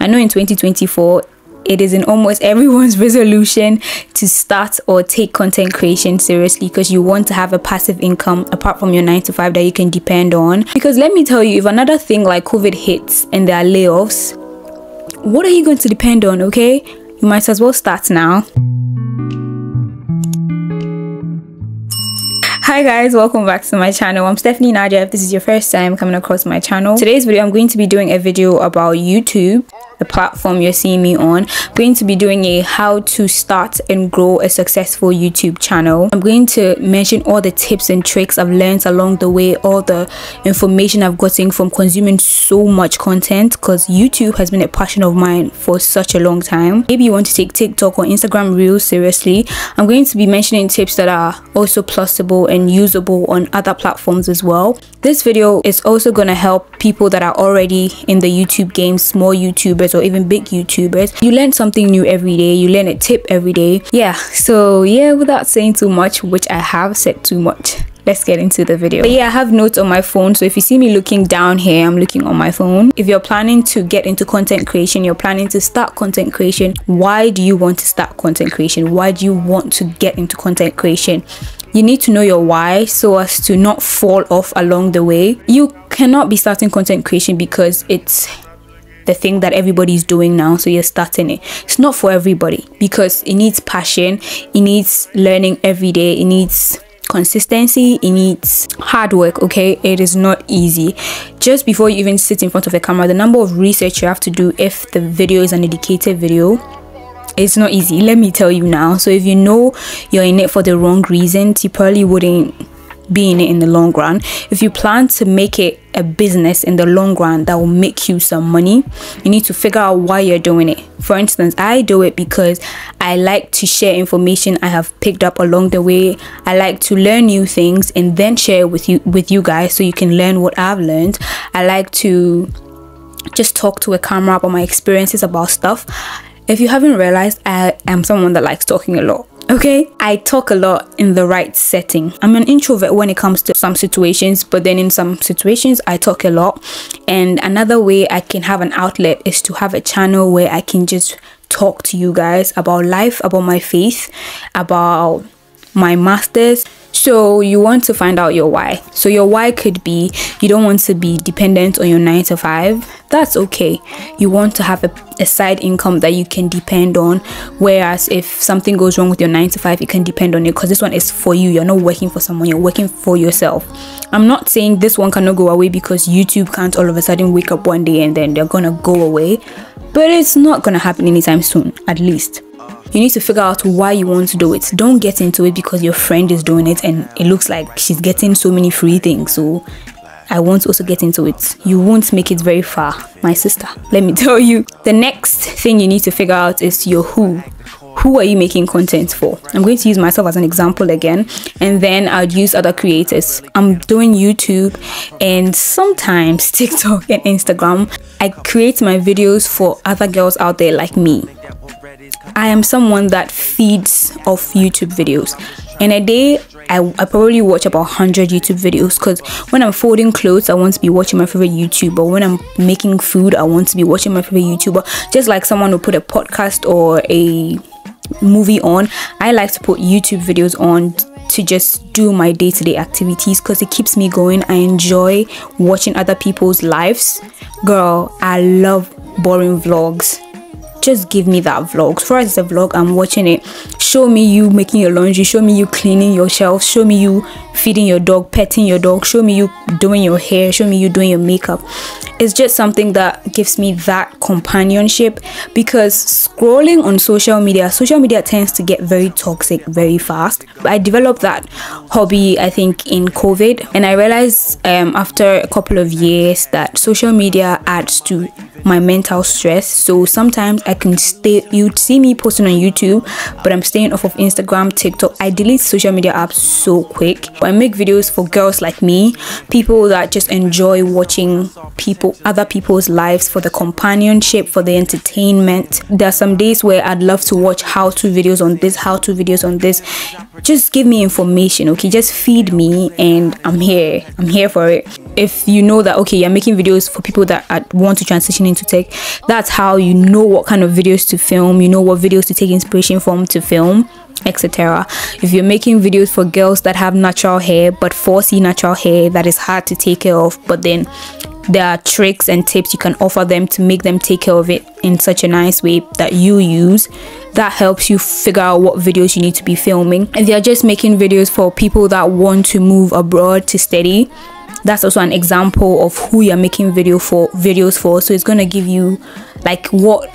I know in 2024 it is in almost everyone's resolution to start or take content creation seriously, because you want to have a passive income apart from your 9-to-5 that you can depend on. Because let me tell you, if another thing like COVID hits and there are layoffs, what are you going to depend on? Okay, you might as well start now. Hi guys, welcome back to my channel. I'm Stephanienadia. If this is your first time coming across my channel, today's video I'm going to be doing a video about YouTube, the platform you're seeing me on. I'm going to be doing a how to start and grow a successful YouTube channel. I'm going to mention all the tips and tricks I've learned along the way, all the information I've gotten from consuming so much content, because YouTube has been a passion of mine for such a long time. Maybe you want to take TikTok or Instagram Reels seriously. I'm going to be mentioning tips that are also plausible and usable on other platforms as well. This video is also going to help people that are already in the YouTube game, small YouTubers or even big YouTubers. You learn something new every day, you learn a tip every day. So without saying too much, which I have said too much, let's get into the video. But I have notes on my phone, so if you see me looking down here, I'm looking on my phone. If you're planning to get into content creation, you're planning to start content creation, why do you want to start content creation? Why do you want to get into content creation? You need to know your why so as to not fall off along the way. You cannot be starting content creation because it's the thing that everybody's doing now, so you're starting it. It's not for everybody because it needs passion, it needs learning every day, it needs consistency, it needs hard work. Okay, it is not easy. Just before you even sit in front of a camera, the number of research you have to do if the video is an educated video, it's not easy, let me tell you now. So if you know you're in it for the wrong reasons, you probably wouldn't be in it in the long run. If you plan to make it a business in the long run that will make you some money, you need to figure out why you're doing it. For instance, I do it because I like to share information I have picked up along the way. I like to learn new things and then share it with you guys so you can learn what I've learned. I like to just talk to a camera about my experiences about stuff. If you haven't realized, I am someone that likes talking a lot. Okay, I talk a lot in the right setting. I'm an introvert when it comes to some situations, but then in some situations I talk a lot. And another way I can have an outlet is to have a channel where I can just talk to you guys about life, about my faith, about my masters. So you want to find out your why. So your why could be you don't want to be dependent on your 9-to-5. That's okay. You want to have a side income that you can depend on, whereas if something goes wrong with your 9-to-5, you can depend on it, because this one is for you. You're not working for someone, you're working for yourself. I'm not saying this one cannot go away, because YouTube can't all of a sudden wake up one day and then they're gonna go away, but it's not gonna happen anytime soon. At least you need to figure out why you want to do it. Don't get into it because your friend is doing it and it looks like she's getting so many free things, so I want to also get into it. You won't make it very far, my sister, let me tell you. The next thing you need to figure out is your who. Who are you making content for? I'm going to use myself as an example again, and then I'll use other creators. I'm doing YouTube and sometimes TikTok and Instagram. I create my videos for other girls out there like me. I am someone that feeds off YouTube videos. In a day, I probably watch about 100 YouTube videos, because when I'm folding clothes, I want to be watching my favorite YouTuber. When I'm making food, I want to be watching my favorite YouTuber. Just like someone who put a podcast or a movie on, I like to put YouTube videos on to just do my day-to-day activities, because it keeps me going. I enjoy watching other people's lives. Girl, I love boring vlogs. Just give me that vlog. For us, it's a vlog, I'm watching it. Show me you making your laundry, show me you cleaning your shelves, show me you feeding your dog, petting your dog, show me you doing your hair, show me you doing your makeup. It's just something that gives me that companionship, because scrolling on social media tends to get very toxic very fast. I developed that hobby, I think, in COVID, and I realized after a couple of years that social media adds to my mental stress. So sometimes I can you'd see me posting on YouTube, but I'm staying off of Instagram, TikTok. I delete social media apps so quick. I make videos for girls like me, people that just enjoy watching other people's lives, for the companionship, for the entertainment. There are some days where I'd love to watch how-to videos on this, how-to videos on this. Just give me information, okay? Just feed me, and I'm here for it. if you know that, okay, you're making videos for people that want to transition into tech, that's how you know what kind of videos to film, you know what videos to take inspiration from to film, etc. If you're making videos for girls that have natural hair but 4C natural hair that is hard to take care of, but then there are tricks and tips you can offer them to make them take care of it in such a nice way that you use, that helps you figure out what videos you need to be filming. If you're just making videos for people that want to move abroad to study, that's also an example of who you're making videos for. So it's going to give you like what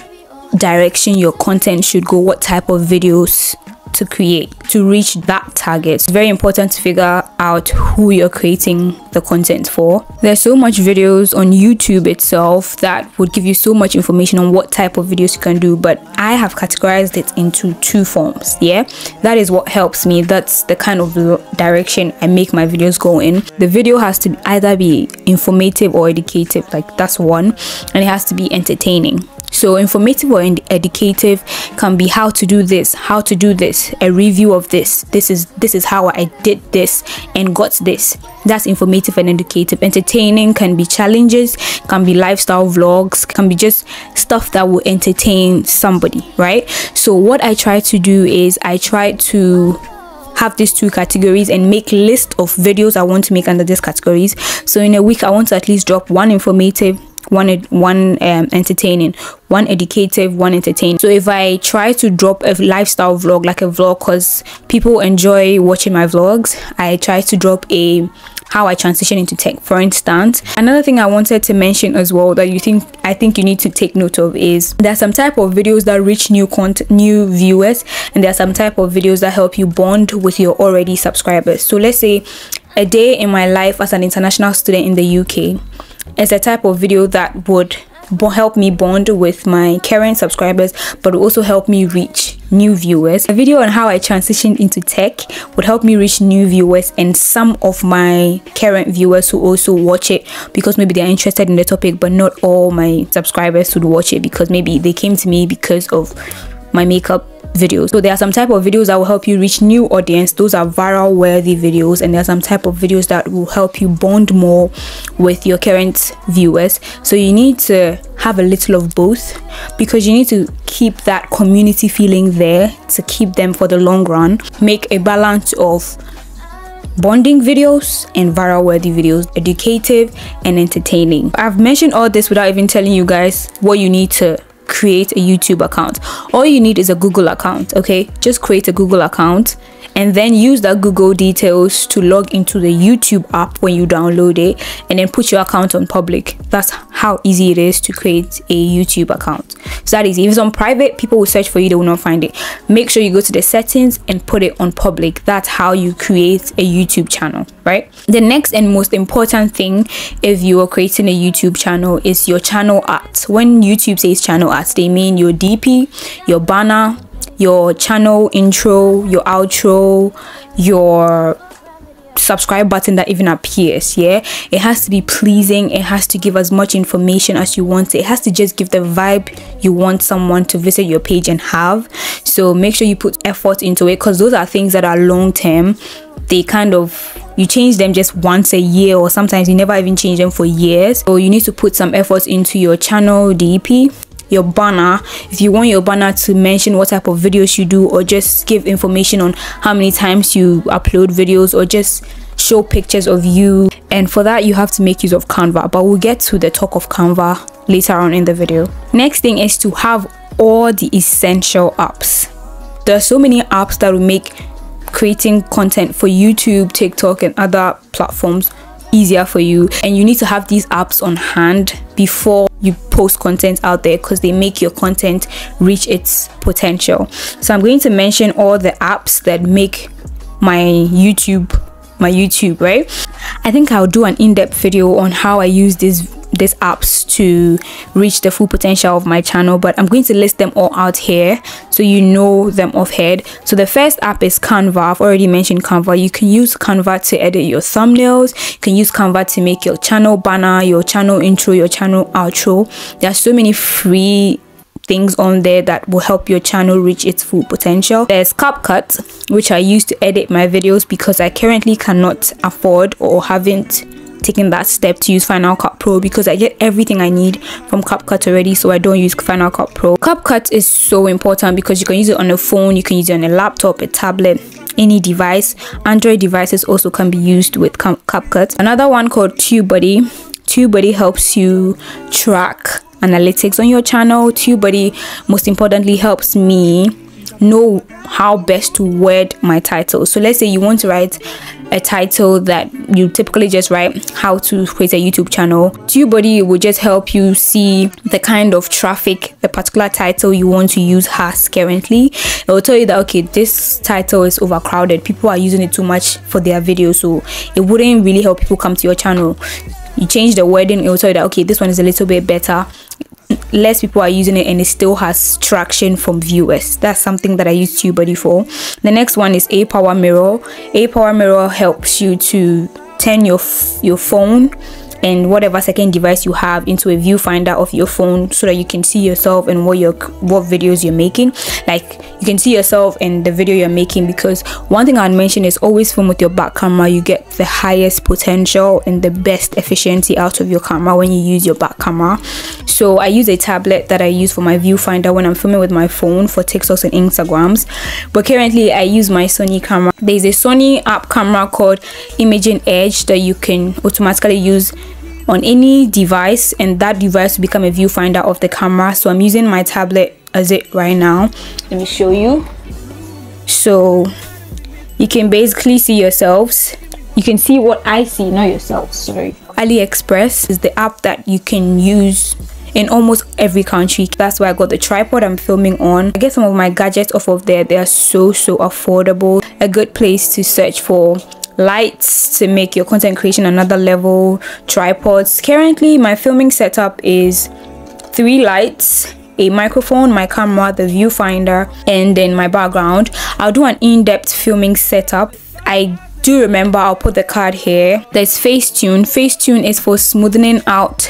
direction your content should go, what type of videos to create to reach that target. It's very important to figure out who you're creating the content for. There's so much videos on YouTube itself that would give you so much information on what type of videos you can do, but I have categorized it into 2 forms. Yeah, that is what helps me. That's the kind of direction I make my videos go in. The video has to either be informative or educative, like that's one, and it has to be entertaining. So informative or educative can be how to do this, a review of this is how I did this and got this. That's informative and educative. Entertaining can be challenges, can be lifestyle vlogs, can be just stuff that will entertain somebody, right? So what I try to do is I try to have these 2 categories and make list of videos I want to make under these categories. So in a week I want to at least drop 1 informative, one entertaining, 1 educative, 1 entertaining. So if I try to drop a lifestyle vlog, like a vlog, because people enjoy watching my vlogs, I try to drop a how I transition into tech, for instance. Another thing I wanted to mention as well that I think you need to take note of is there are some type of videos that reach new viewers, and there are some type of videos that help you bond with your already subscribers. So let's say a day in my life as an international student in the UK is a type of video that would help me bond with my current subscribers, but also help me reach new viewers. A video on how I transitioned into tech would help me reach new viewers and some of my current viewers who also watch it because maybe they're interested in the topic, but not all my subscribers would watch it because maybe they came to me because of my makeup videos. So there are some type of videos that will help you reach new audience. Those are viral worthy videos, and there are some type of videos that will help you bond more with your current viewers. So you need to have a little of both because you need to keep that community feeling there to keep them for the long run. Make a balance of bonding videos and viral worthy videos, educative and entertaining. I've mentioned all this without even telling you guys what you need to create a YouTube account. All you need is a Google account. Okay, just create a Google account and then use that Google details to log into the YouTube app when you download it, and then put your account on public. That's how easy it is to create a YouTube account. It's that easy. If it's on private, people will search for you, they will not find it. Make sure you go to the settings and put it on public. That's how you create a YouTube channel, right? The next and most important thing if you are creating a YouTube channel is your channel art. When YouTube says channel art, they mean your DP, your banner, your channel intro, your outro, your subscribe button that even appears. Yeah, it has to be pleasing. It has to give as much information as you want. It has to just give the vibe you want someone to visit your page and have. So make sure you put effort into it, because those are things that are long term. They kind of, you change them just once a year, or sometimes you never even change them for years. So you need to put some effort into your channel DP. Your banner, if you want your banner to mention what type of videos you do, or just give information on how many times you upload videos, or just show pictures of you, and for that you have to make use of Canva, but we'll get to the talk of Canva later on in the video. Next thing is to have all the essential apps. There are so many apps that will make creating content for YouTube, TikTok and other platforms easier for you, and you need to have these apps on hand before you post content out there, because they make your content reach its potential. So I'm going to mention all the apps that make my YouTube, right? I think I'll do an in-depth video on how I use these apps to reach the full potential of my channel, but I'm going to list them all out here so you know them offhand. So the first app is Canva. I've already mentioned Canva. You can use Canva to edit your thumbnails. You can use Canva to make your channel banner, your channel intro, your channel outro. There are so many free things on there that will help your channel reach its full potential. There's CapCut, which I use to edit my videos because I currently cannot afford or haven't taking that step to use Final Cut Pro because I get everything I need from CapCut already, so I don't use Final Cut Pro. CapCut is so important because you can use it on a phone, you can use it on a laptop, a tablet, any device. Android devices also can be used with CapCut. Another one called TubeBuddy. TubeBuddy helps you track analytics on your channel. TubeBuddy, most importantly, helps me know how best to word my title. So let's say you want to write a title that you typically just write how to create a YouTube channel. TubeBuddy will just help you see the kind of traffic the particular title you want to use has currently. It will tell you that, okay, this title is overcrowded, people are using it too much for their videos, so it wouldn't really help people come to your channel. You change the wording, it will tell you that, okay, this one is a little bit better, less people are using it, and it still has traction from viewers. That's something that I use TubeBuddy for. The next one is A Power Mirror. A Power Mirror helps you to turn your phone and whatever second device you have into a viewfinder of your phone so that you can see yourself and what videos you're making. Like, you can see yourself in the video you're making, because one thing I'd mention is always film with your back camera. You get the highest potential and the best efficiency out of your camera when you use your back camera. So I use a tablet that I use for my viewfinder when I'm filming with my phone for TikToks and Instagrams, but currently I use my Sony camera. There's a Sony app camera called Imaging Edge that you can automatically use on any device, and that device will become a viewfinder of the camera. So I'm using my tablet as it right now. Let me show you. So you can basically see yourselves. You can see what I see, not yourselves, sorry. AliExpress is the app that you can use in almost every country. That's why I got the tripod I'm filming on. I get some of my gadgets off of there. They are so affordable. A good place to search for lights to make your content creation another level. Tripods. Currently my filming setup is 3 lights, a microphone, my camera, the viewfinder, and then my background. I'll do an in-depth filming setup. I do remember, I'll put the card here. There's Facetune. Facetune is for smoothing out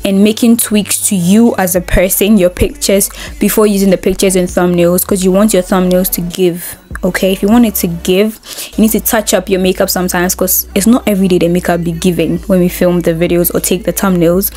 and making tweaks to you as a person, your pictures, before using the pictures and thumbnails, because you want your thumbnails to give. Okay, if you want it to give, you need to touch up your makeup sometimes, because it's not every day the makeup be giving when we film the videos or take the thumbnails.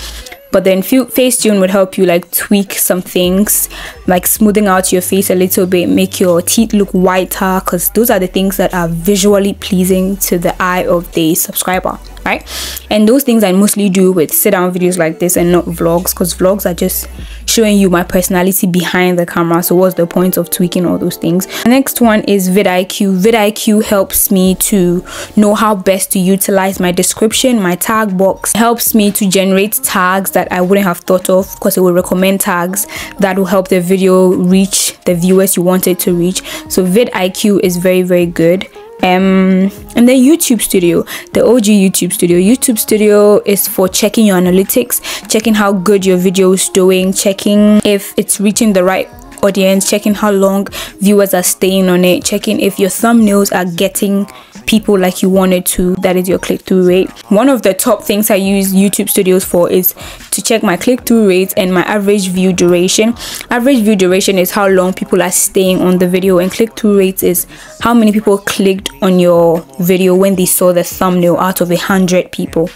But then Facetune would help you like tweak some things, like smoothing out your face a little bit, make your teeth look whiter, because those are the things that are visually pleasing to the eye of the subscriber, right? And those things I mostly do with sit down videos like this and not vlogs, because vlogs are just showing you my personality behind the camera. So what's the point of tweaking all those things? The next one is vidIQ. vidIQ helps me to know how best to utilize my description, my tag box. It helps me to generate tags that I wouldn't have thought of, because it will recommend tags that will help the video reach the viewers you want it to reach. So vidIQ is very good. And then YouTube Studio, the OG YouTube Studio. YouTube Studio is for checking your analytics, checking how good your video is doing, checking if it's reaching the right audience, checking how long viewers are staying on it, checking if your thumbnails are getting people like you wanted to. That is your click-through rate. One of the top things I use YouTube Studios for is to check my click-through rates and my average view duration. Average view duration is how long people are staying on the video, and click-through rates is how many people clicked on your video when they saw the thumbnail out of 100 people.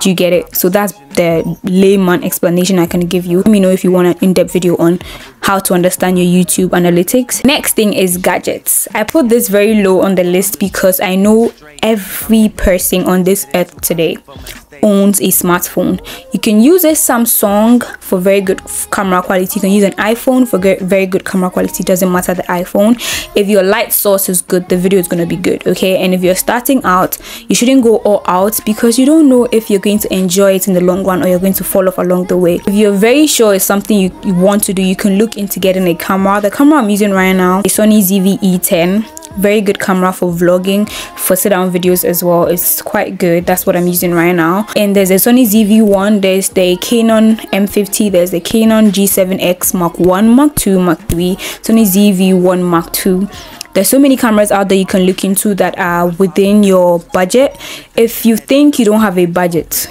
Do you get it? So that's the layman explanation I can give you. Let me know if you want an in-depth video on how to understand your YouTube analytics. Next thing is gadgets. I put this very low on the list because I know every person on this earth today owns a smartphone. You can use a Samsung for very good camera quality. You can use an iPhone for very good camera quality. Doesn't matter the iPhone. If your light source is good, the video is going to be good. Okay, and if you're starting out, you shouldn't go all out, because you don't know if you're going to enjoy it in the long run or you're going to fall off along the way. If you're very sure it's something you want to do, you can look into getting a camera. The camera I'm using right now is Sony ZV E10. Very good camera for vlogging, for sit down videos as well. It's quite good. That's what I'm using right now. And there's a Sony ZV-1, there's the Canon M50, there's the Canon G7X Mark 1, Mark 2, Mark 3, Sony ZV-1 Mark 2. There's so many cameras out there you can look into that are within your budget. If you think you don't have a budget,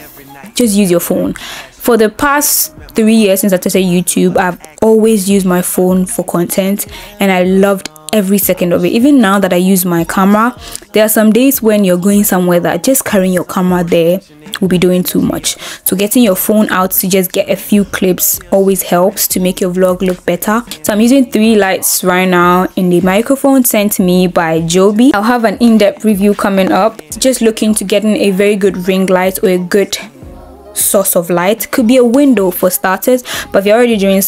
just use your phone. For the past 3 years since I started YouTube, I've always used my phone for content, and I loved every second of it. Even now that I use my camera, there are some days when you're going somewhere that just carrying your camera there will be doing too much. So getting your phone out to just get a few clips always helps to make your vlog look better. So I'm using 3 lights right now in the microphone sent to me by Joby. I'll have an in-depth review coming up. Just looking to getting a very good ring light or a good source of light. Could be a window for starters, but if you're already doing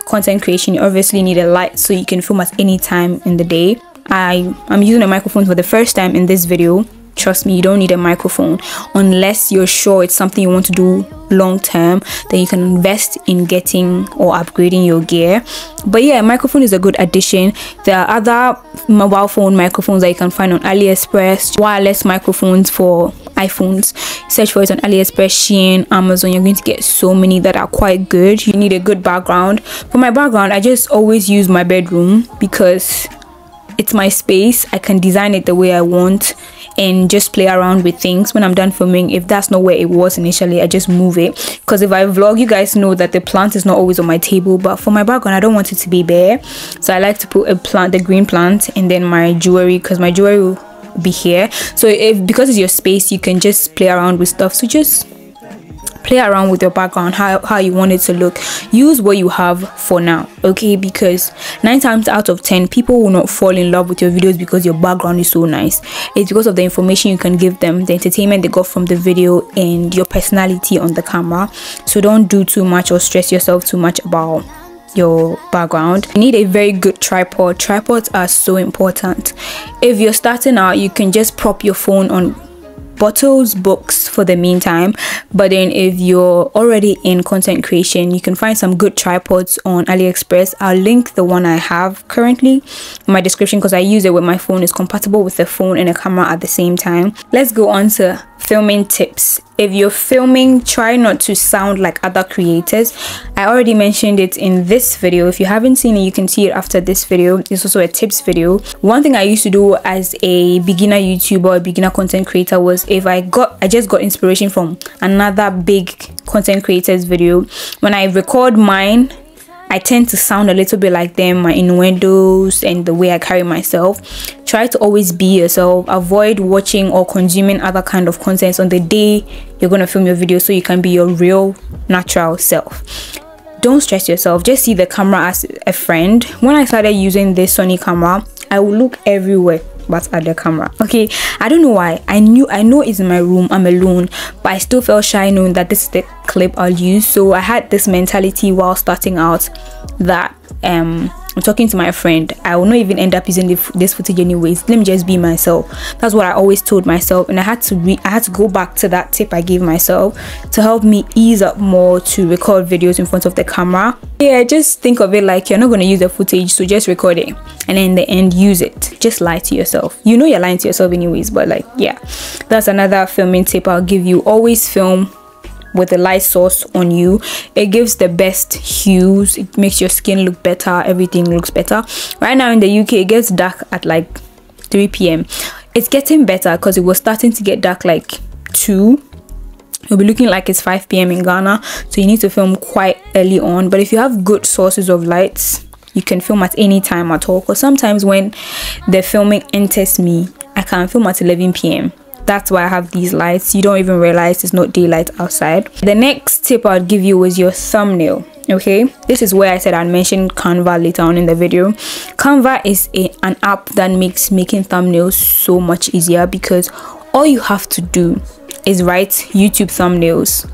content creation, you obviously need a light so you can film at any time in the day. I'm using a microphone for the first time in this video. Trust me, you don't need a microphone unless you're sure it's something you want to do long term. Then you can invest in getting or upgrading your gear. But yeah, a microphone is a good addition. There are other mobile phone microphones that you can find on AliExpress, wireless microphones for iPhones. Search for it on AliExpress, Shein, Amazon. You're going to get so many that are quite good. You need a good background. For my background, I just always use my bedroom because it's my space. I can design it the way I want and just play around with things. When I'm done filming, if that's not where it was initially, I just move it. Because if I vlog, you guys know that the plant is not always on my table, but for my background, I don't want it to be bare. So I like to put a plant, the green plant, and then my jewelry, because my jewelry will be here. So because it's your space, you can just play around with stuff. So just play around with your background, how you want it to look. Use what you have for now, okay? Because 9 times out of 10 people will not fall in love with your videos because your background is so nice. It's because of the information you can give them, the entertainment they got from the video, and your personality on the camera. So don't do too much or stress yourself too much about your background. You need a very good tripod. Tripods are so important. If you're starting out, you can just prop your phone on bottles, books for the meantime. But then if you're already in content creation, you can find some good tripods on AliExpress. I'll link the one I have currently in my description because I use it with my phone. It's compatible with the phone and a camera at the same time. Let's go on to filming tips. If you're filming, try not to sound like other creators. I already mentioned it in this video. If you haven't seen it, you can see it after this video. It's also a tips video. One thing I used to do as a beginner YouTuber, a beginner content creator, was if I just got inspiration from another big content creator's video, when I record mine, I tend to sound a little bit like them, my innuendos and the way I carry myself. Try to always be yourself. Avoid watching or consuming other kind of content on the day you're going to film your video, so you can be your real natural self. Don't stress yourself. Just see the camera as a friend. When I started using this Sony camera, I would look everywhere but at the camera. Okay, I don't know why. I know it's in my room, I'm alone, but I still felt shy knowing that this is the clip I'll use. So I had this mentality while starting out that I'm talking to my friend, I will not even end up using this footage anyways. Let me just be myself. That's what I always told myself, and I had to go back to that tip I gave myself to help me ease up more to record videos in front of the camera. Yeah, just think of it like you're not going to use the footage, so just record it and then in the end use it. Just lie to yourself. You know you're lying to yourself anyways, but like, yeah, that's another filming tip I'll give you. Always film with a light source on you. It gives the best hues, it makes your skin look better, everything looks better. Right now in the UK, it gets dark at like 3 p.m. It's getting better because it was starting to get dark like 2. It'll be looking like it's 5 p.m. in Ghana, so you need to film quite early on. But if you have good sources of lights, you can film at any time at all, because sometimes when the filming enters me, I can film at 11 p.m. That's why I have these lights. You don't even realize it's not daylight outside. The next tip I'd give you is your thumbnail. Okay, this is where I said I'd mention Canva later on in the video. Canva is an app that makes making thumbnails so much easier, because all you have to do is write YouTube thumbnails.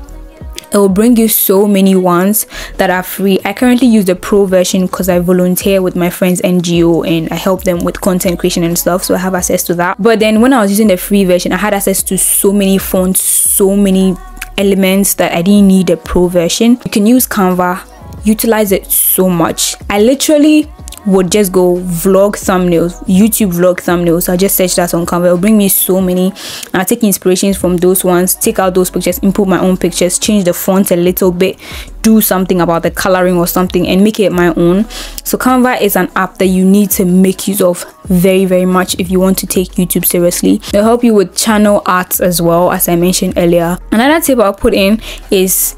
It will bring you so many ones that are free. I currently use the pro version because I volunteer with my friends NGO and I help them with content creation and stuff, so I have access to that. But then when I was using the free version, I had access to so many fonts, so many elements that I didn't need a pro version. You can use Canva, utilize it so much. I literally would just go vlog thumbnails, YouTube vlog thumbnails. I just search that on Canva. It'll bring me so many, and I take inspirations from those ones, take out those pictures, input my own pictures, change the font a little bit, do something about the coloring or something, and make it my own. So Canva is an app that you need to make use of very, very much if you want to take YouTube seriously. It'll help you with channel arts as well, as I mentioned earlier. Another tip I'll put in is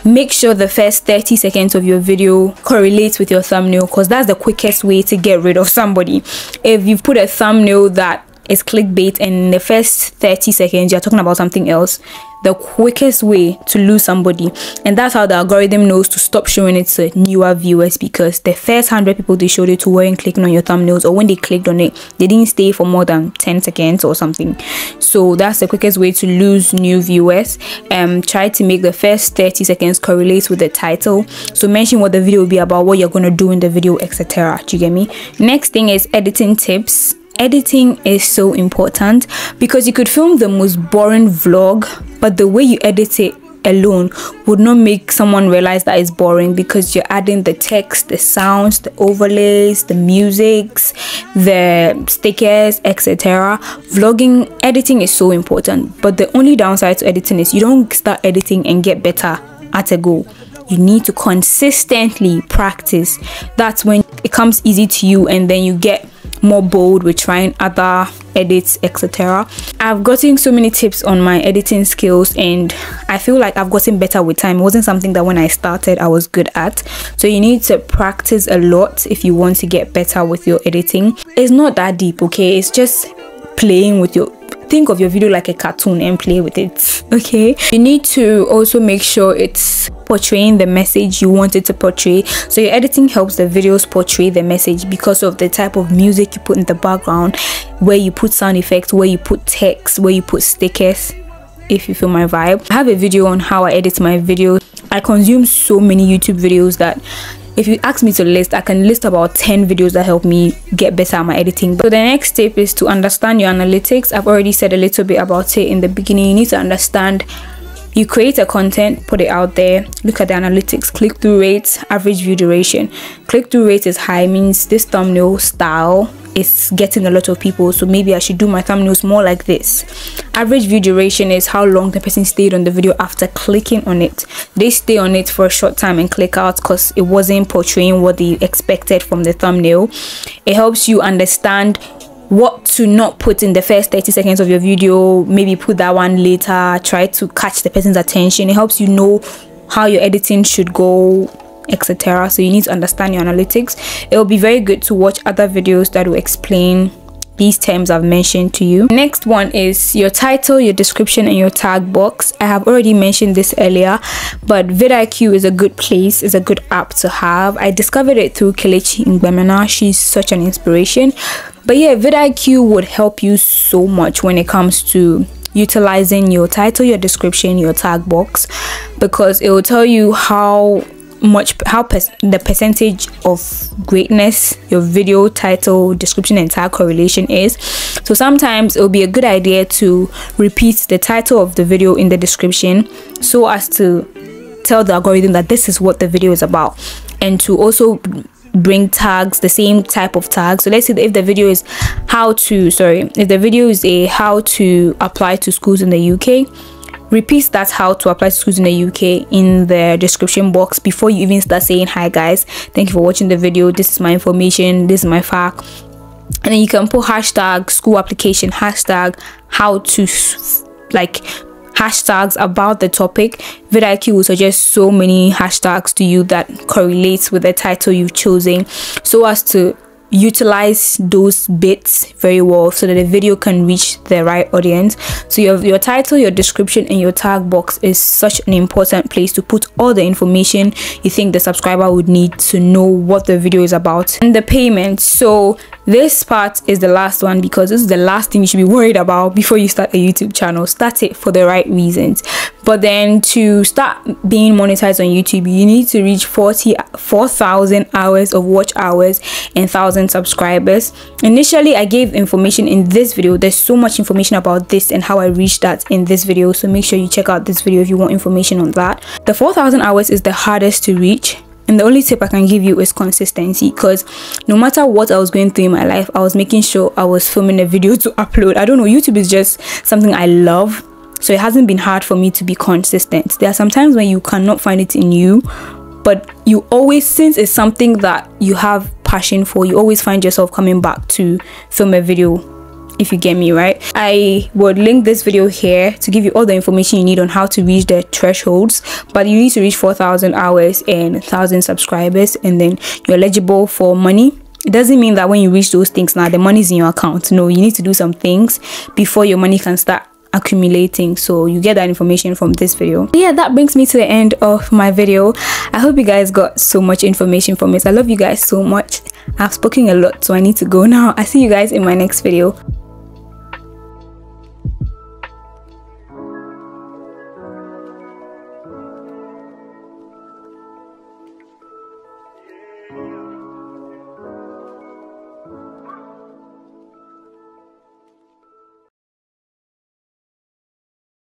make sure the first 30 seconds of your video correlates with your thumbnail, because that's the quickest way to get rid of somebody. If you've put a thumbnail that is clickbait and in the first 30 seconds you're talking about something else, the quickest way to lose somebody, and that's how the algorithm knows to stop showing it to newer viewers, because the first 100 people they showed it to weren't clicking on your thumbnails, or when they clicked on it they didn't stay for more than 10 seconds or something. So that's the quickest way to lose new viewers. Try to make the first 30 seconds correlate with the title, so mention what the video will be about, what you're going to do in the video, etc. Do you get me? Next thing is editing tips. Editing is so important, because you could film the most boring vlog, but the way you edit it alone would not make someone realize that it's boring, because you're adding the text, the sounds, the overlays, the musics, the stickers, etc. Vlogging editing is so important, but the only downside to editing is you don't start editing and get better at a go. You need to consistently practice. That's when it comes easy to you, and then you get more bold with trying other edits, etc. I've gotten so many tips on my editing skills, and I feel like I've gotten better with time. It wasn't something that when I started I was good at, so you need to practice a lot if you want to get better with your editing. It's not that deep, okay? It's just playing with your, think of your video like a cartoon and play with it, okay? You need to also make sure it's portraying the message you want it to portray. So your editing helps the videos portray the message because of the type of music you put in the background, where you put sound effects, where you put text, where you put stickers, if you feel my vibe. I have a video on how I edit my videos. I consume so many YouTube videos that if you ask me to list, I can list about 10 videos that help me get better at my editing. So the next step is to understand your analytics. I've already said a little bit about it in the beginning. You need to understand, you create a content, put it out there, look at the analytics, click-through rates, average view duration. Click-through rate is high, means this thumbnail style is getting a lot of people, so maybe I should do my thumbnails more like this. Average view duration is how long the person stayed on the video after clicking on it. They stay on it for a short time and click out because it wasn't portraying what they expected from the thumbnail. It helps you understand what to not put in the first 30 seconds of your video. Maybe put that one later, try to catch the person's attention. It helps you know how your editing should go, etc. So you need to understand your analytics. It will be very good to watch other videos that will explain these terms I've mentioned to you. Next one is your title, your description, and your tag box. I have already mentioned this earlier, but vidIQ is a good place, is a good app to have. I discovered it through Kelechi Ngbemena. She's such an inspiration. But yeah, vidIQ would help you so much when it comes to utilizing your title, your description, your tag box, because it will tell you how the percentage of greatness your video title, description, and tag correlation is. So sometimes it will be a good idea to repeat the title of the video in the description, so as to tell the algorithm that this is what the video is about, and to also bring tags, the same type of tags. So let's say if the video is how to apply to schools in the UK, repeat that how to apply to schools in the UK in the description box before you even start saying, hi guys, thank you for watching the video, this is my information, this is my fact. And then you can put hashtag school application, hashtag how to, like hashtags about the topic. vidIQ will suggest so many hashtags to you that correlates with the title you've chosen, so as to utilize those bits very well so that the video can reach the right audience. So your title, your description, and your tag box is such an important place to put all the information you think the subscriber would need to know what the video is about. And the payment, so this part is the last one, because this is the last thing you should be worried about before you start a YouTube channel. Start it for the right reasons, but then to start being monetized on YouTube, you need to reach 4,000 hours of watch hours and 1,000 subscribers. Initially I gave information in this video. There's so much information about this and how I reached that in this video, so make sure you check out this video if you want information on that. The 4,000 hours is the hardest to reach, and the only tip I can give you is consistency, because no matter what I was going through in my life, I was making sure I was filming a video to upload. I don't know, YouTube is just something I love, so it hasn't been hard for me to be consistent. There are some times when you cannot find it in you, but you always, since it's something that you have passion for, you always find yourself coming back to film a video if you get me, right? I would link this video here to give you all the information you need on how to reach the thresholds, but you need to reach 4,000 hours and 1,000 subscribers, and then you're eligible for money. It doesn't mean that when you reach those things now the money's in your account. No, you need to do some things before your money can start accumulating. So you get that information from this video. Yeah, that brings me to the end of my video. I hope you guys got so much information from it. I love you guys so much. I've spoken a lot, so I need to go now. I see you guys in my next video.